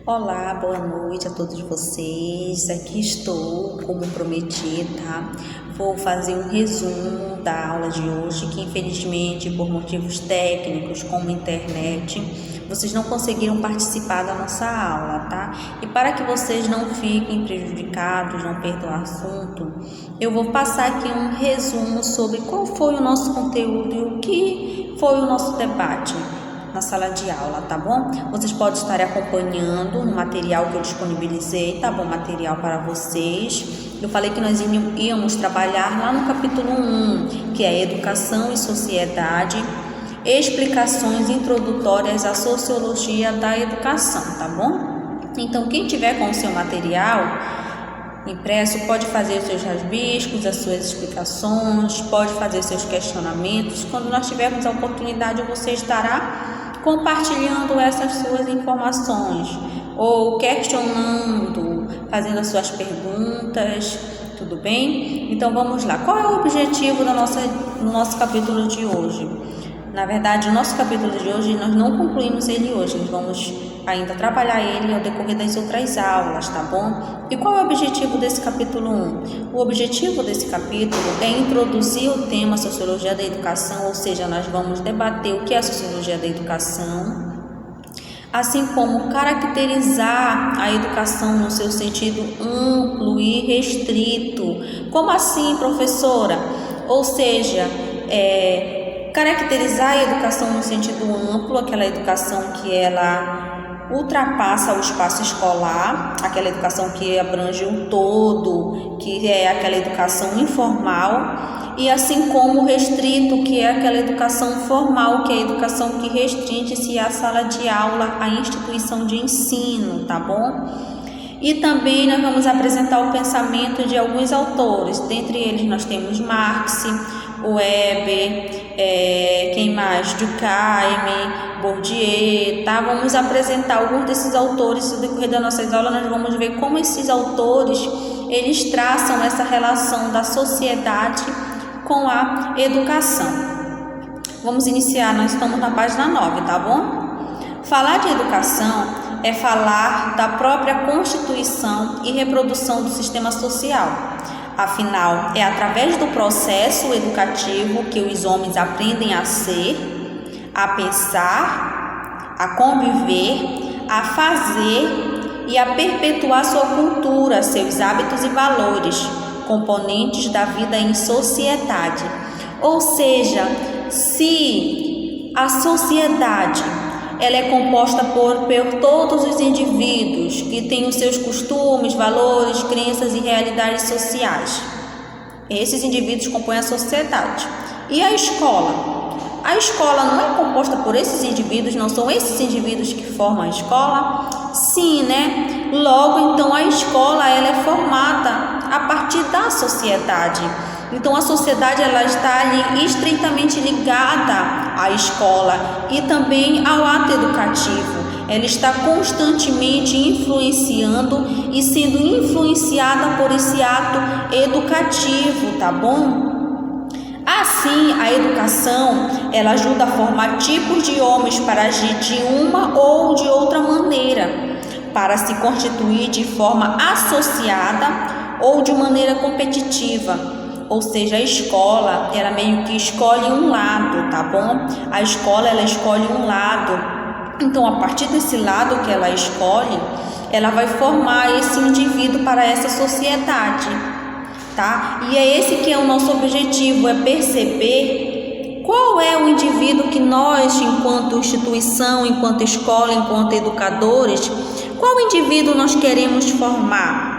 Olá, boa noite a todos vocês. Aqui estou, como prometi, tá? Vou fazer um resumo da aula de hoje, que infelizmente por motivos técnicos, como internet, vocês não conseguiram participar da nossa aula, tá? E para que vocês não fiquem prejudicados, não percam o assunto, eu vou passar aqui um resumo sobre qual foi o nosso conteúdo e o que foi o nosso debate na sala de aula, tá bom? Vocês podem estar acompanhando no material que eu disponibilizei, tá bom? Material para vocês. Eu falei que nós íamos trabalhar lá no capítulo 1, que é Educação e Sociedade, explicações introdutórias à sociologia da educação, tá bom? Então, quem tiver com o seu material impresso pode fazer os seus rabiscos, as suas explicações, pode fazer seus questionamentos. Quando nós tivermos a oportunidade, você estará compartilhando essas suas informações ou questionando, fazendo as suas perguntas, tudo bem? Então vamos lá. Qual é o objetivo do nosso capítulo de hoje? Na verdade, o nosso capítulo de hoje, nós não concluímos ele hoje, nós vamos ainda trabalhar ele ao decorrer das outras aulas, tá bom? E qual é o objetivo desse capítulo 1? O objetivo desse capítulo é introduzir o tema Sociologia da Educação, ou seja, nós vamos debater o que é a Sociologia da Educação, assim como caracterizar a educação no seu sentido amplo e restrito. Como assim, professora? Ou seja, caracterizar a educação no sentido amplo, aquela educação que ela ultrapassa o espaço escolar, aquela educação que abrange o todo, que é aquela educação informal, e assim como restrito, que é aquela educação formal, que é a educação que restringe-se à sala de aula, à instituição de ensino, tá bom? E também nós vamos apresentar o pensamento de alguns autores, dentre eles nós temos Marx, Weber, quem mais? Durkheim, Bourdieu, tá? Vamos apresentar alguns desses autores no decorrer das nossas aulas. Nós vamos ver como esses autores eles traçam essa relação da sociedade com a educação. Vamos iniciar, nós estamos na página 9, tá bom? Falar de educação é falar da própria constituição e reprodução do sistema social. Afinal, é através do processo educativo que os homens aprendem a ser, a pensar, a conviver, a fazer e a perpetuar sua cultura, seus hábitos e valores, componentes da vida em sociedade. Ou seja, se a sociedade ela é composta por todos os indivíduos que têm os seus costumes, valores, crenças e realidades sociais. Esses indivíduos compõem a sociedade. E a escola? A escola não é composta por esses indivíduos, não são esses indivíduos que formam a escola? Sim, né? Logo, então, a escola ela é formada a partir da sociedade. Então, a sociedade ela está ali estreitamente ligada à escola e também ao ato educativo. Ela está constantemente influenciando e sendo influenciada por esse ato educativo, tá bom? Assim, a educação ela ajuda a formar tipos de homens para agir de uma ou de outra maneira, para se constituir de forma associada ou de maneira competitiva. Ou seja, a escola, ela meio que escolhe um lado, tá bom? A escola, ela escolhe um lado. Então, a partir desse lado que ela escolhe, ela vai formar esse indivíduo para essa sociedade, tá? E é esse que é o nosso objetivo, é perceber qual é o indivíduo que nós, enquanto instituição, enquanto escola, enquanto educadores, qual indivíduo nós queremos formar?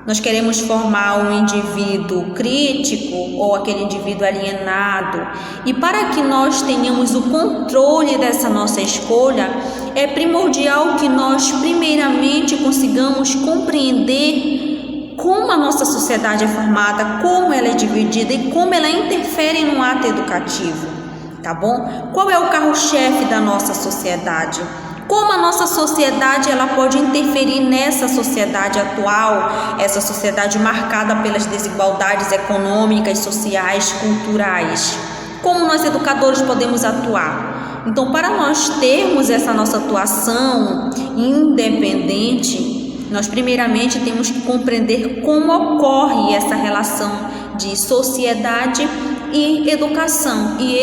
Nós queremos formar um indivíduo crítico ou aquele indivíduo alienado. E para que nós tenhamos o controle dessa nossa escolha, é primordial que nós primeiramente consigamos compreender como a nossa sociedade é formada, como ela é dividida e como ela interfere no ato educativo, tá bom? Qual é o carro-chefe da nossa sociedade? Como a nossa sociedade ela pode interferir nessa sociedade atual, essa sociedade marcada pelas desigualdades econômicas, sociais, culturais? Como nós educadores podemos atuar? Então, para nós termos essa nossa atuação independente, nós primeiramente temos que compreender como ocorre essa relação de sociedade e educação. E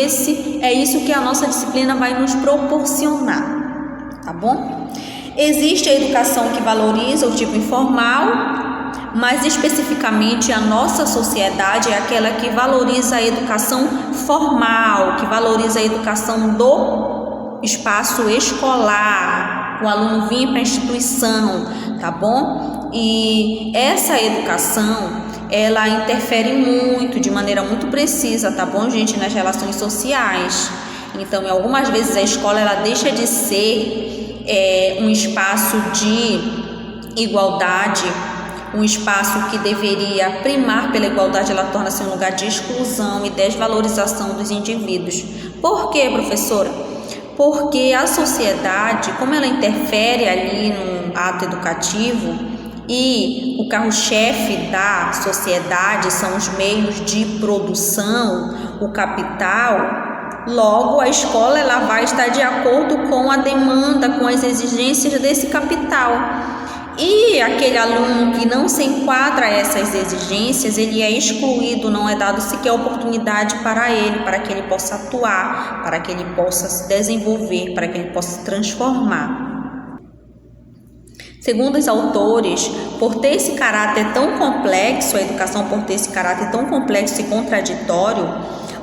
é isso que a nossa disciplina vai nos proporcionar, tá bom? Existe a educação que valoriza o tipo informal, mas especificamente a nossa sociedade é aquela que valoriza a educação formal, que valoriza a educação do espaço escolar, o aluno vir para a instituição, tá bom? E essa educação, ela interfere muito, de maneira muito precisa, tá bom, gente, nas relações sociais. Então, em algumas vezes a escola, ela deixa de ser um espaço de igualdade, um espaço que deveria primar pela igualdade, ela torna-se um lugar de exclusão e desvalorização dos indivíduos. Por quê, professora? Porque a sociedade, como ela interfere ali no ato educativo, e o carro-chefe da sociedade são os meios de produção, o capital, logo a escola ela vai estar de acordo com a demanda, com as exigências desse capital. E aquele aluno que não se enquadra a essas exigências, ele é excluído, não é dado sequer oportunidade para ele, para que ele possa atuar, para que ele possa se desenvolver, para que ele possa se transformar. Segundo os autores, por ter esse caráter tão complexo, a educação por ter esse caráter tão complexo e contraditório,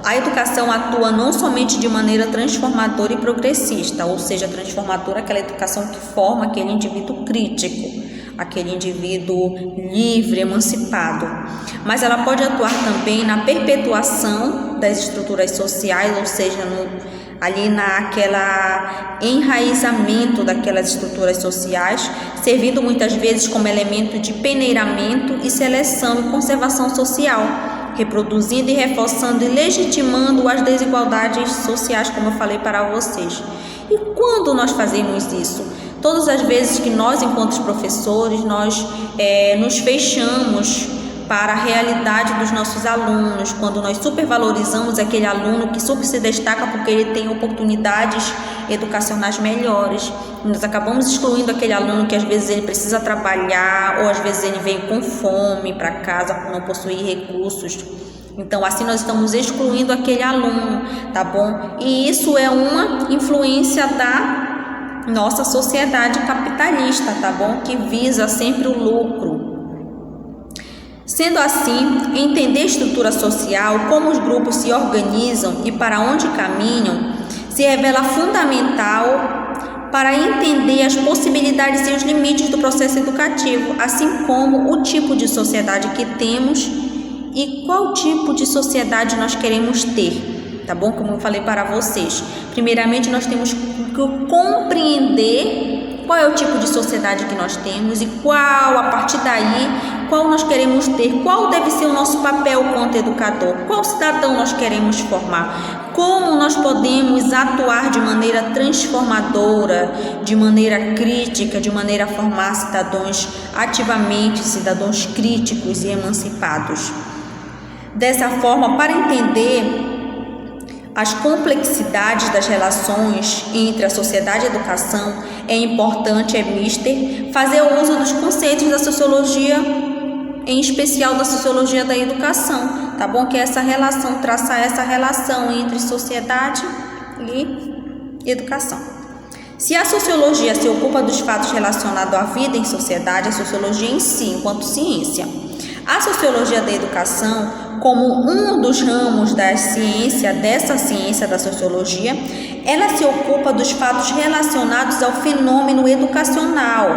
a educação atua não somente de maneira transformadora e progressista, ou seja, transformadora, aquela educação que forma aquele indivíduo crítico, aquele indivíduo livre, emancipado, mas ela pode atuar também na perpetuação das estruturas sociais, ou seja, ali naquela enraizamento daquelas estruturas sociais, servindo muitas vezes como elemento de peneiramento e seleção e conservação social, reproduzindo e reforçando e legitimando as desigualdades sociais, como eu falei para vocês. E quando nós fazemos isso? Todas as vezes que nós, enquanto professores, nós nos fechamos para a realidade dos nossos alunos, quando nós supervalorizamos aquele aluno que super se destaca porque ele tem oportunidades educacionais melhores, nós acabamos excluindo aquele aluno que às vezes ele precisa trabalhar, ou às vezes ele vem com fome para casa por não possuir recursos. Então assim nós estamos excluindo aquele aluno, tá bom? E isso é uma influência da nossa sociedade capitalista, tá bom? Que visa sempre o lucro. Sendo assim, entender a estrutura social, como os grupos se organizam e para onde caminham, se revela fundamental para entender as possibilidades e os limites do processo educativo, assim como o tipo de sociedade que temos e qual tipo de sociedade nós queremos ter, tá bom? Como eu falei para vocês. Primeiramente, nós temos que compreender qual é o tipo de sociedade que nós temos e qual, a partir daí, qual nós queremos ter, qual deve ser o nosso papel quanto educador, qual cidadão nós queremos formar, como nós podemos atuar de maneira transformadora, de maneira crítica, de maneira a formar cidadãos ativamente, cidadãos críticos e emancipados. Dessa forma, para entender as complexidades das relações entre a sociedade e a educação, é importante, mister, fazer uso dos conceitos da sociologia, em especial da sociologia da educação, tá bom? Que é essa relação, traçar essa relação entre sociedade e educação. Se a sociologia se ocupa dos fatos relacionados à vida em sociedade, a sociologia em si, enquanto ciência. A sociologia da educação, como um dos ramos da ciência, dessa ciência da sociologia, ela se ocupa dos fatos relacionados ao fenômeno educacional,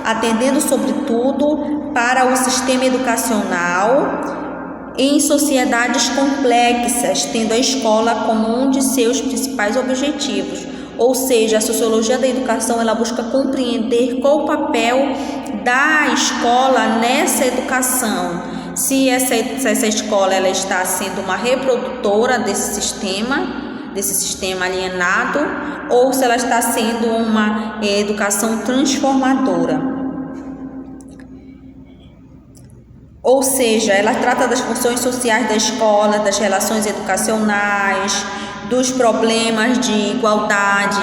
atendendo sobretudo para o sistema educacional em sociedades complexas, tendo a escola como um de seus principais objetivos. Ou seja, a sociologia da educação, ela busca compreender qual o papel da escola nessa educação. Se essa escola ela está sendo uma reprodutora desse sistema alienado, ou se ela está sendo uma educação transformadora. Ou seja, ela trata das funções sociais da escola, das relações educacionais, dos problemas de igualdade,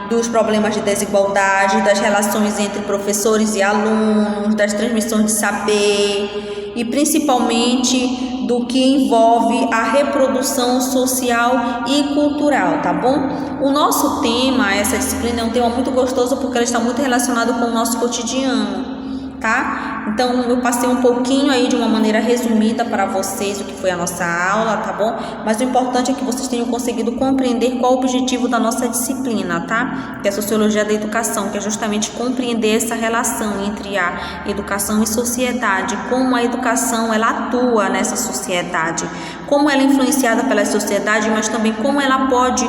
dos problemas de desigualdade, das relações entre professores e alunos, das transmissões de saber e principalmente do que envolve a reprodução social e cultural, tá bom? O nosso tema, essa disciplina, é um tema muito gostoso porque ela está muito relacionado com o nosso cotidiano, tá? Então eu passei um pouquinho aí de uma maneira resumida para vocês o que foi a nossa aula, tá bom? Mas o importante é que vocês tenham conseguido compreender qual o objetivo da nossa disciplina, tá? Que é a Sociologia da Educação, que é justamente compreender essa relação entre a educação e sociedade, como a educação ela atua nessa sociedade, como ela é influenciada pela sociedade, mas também como ela pode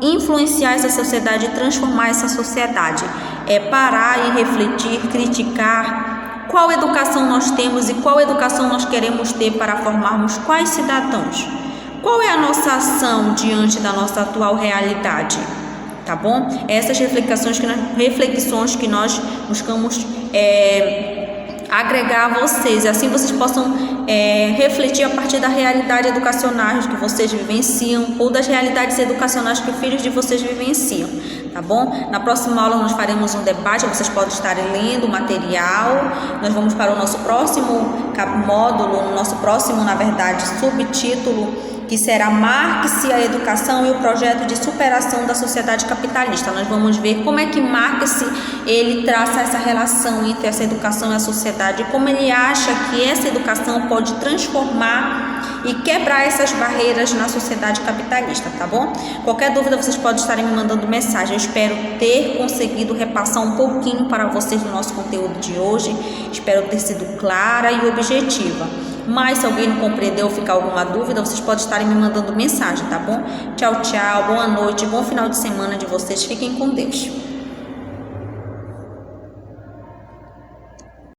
influenciar essa sociedade e transformar essa sociedade. É parar e refletir, criticar qual educação nós temos e qual educação nós queremos ter para formarmos quais cidadãos. Qual é a nossa ação diante da nossa atual realidade? Tá bom? Essas reflexões que nós buscamos agregar a vocês, assim vocês possam refletir a partir da realidade educacional que vocês vivenciam ou das realidades educacionais que filhos de vocês vivenciam, tá bom? Na próxima aula nós faremos um debate, vocês podem estar lendo o material, nós vamos para o nosso próximo módulo, no nosso próximo, na verdade, subtítulo, que será Marx, a educação e o projeto de superação da sociedade capitalista. Nós vamos ver como é que Marx ele traça essa relação entre essa educação e a sociedade, como ele acha que essa educação pode transformar e quebrar essas barreiras na sociedade capitalista, tá bom? Qualquer dúvida vocês podem estar me mandando mensagem. Eu espero ter conseguido repassar um pouquinho para vocês do nosso conteúdo de hoje. Espero ter sido clara e objetiva. Mas se alguém não compreendeu ou ficar alguma dúvida, vocês podem estar me mandando mensagem, tá bom? Tchau, tchau, boa noite, bom final de semana de vocês, fiquem com Deus.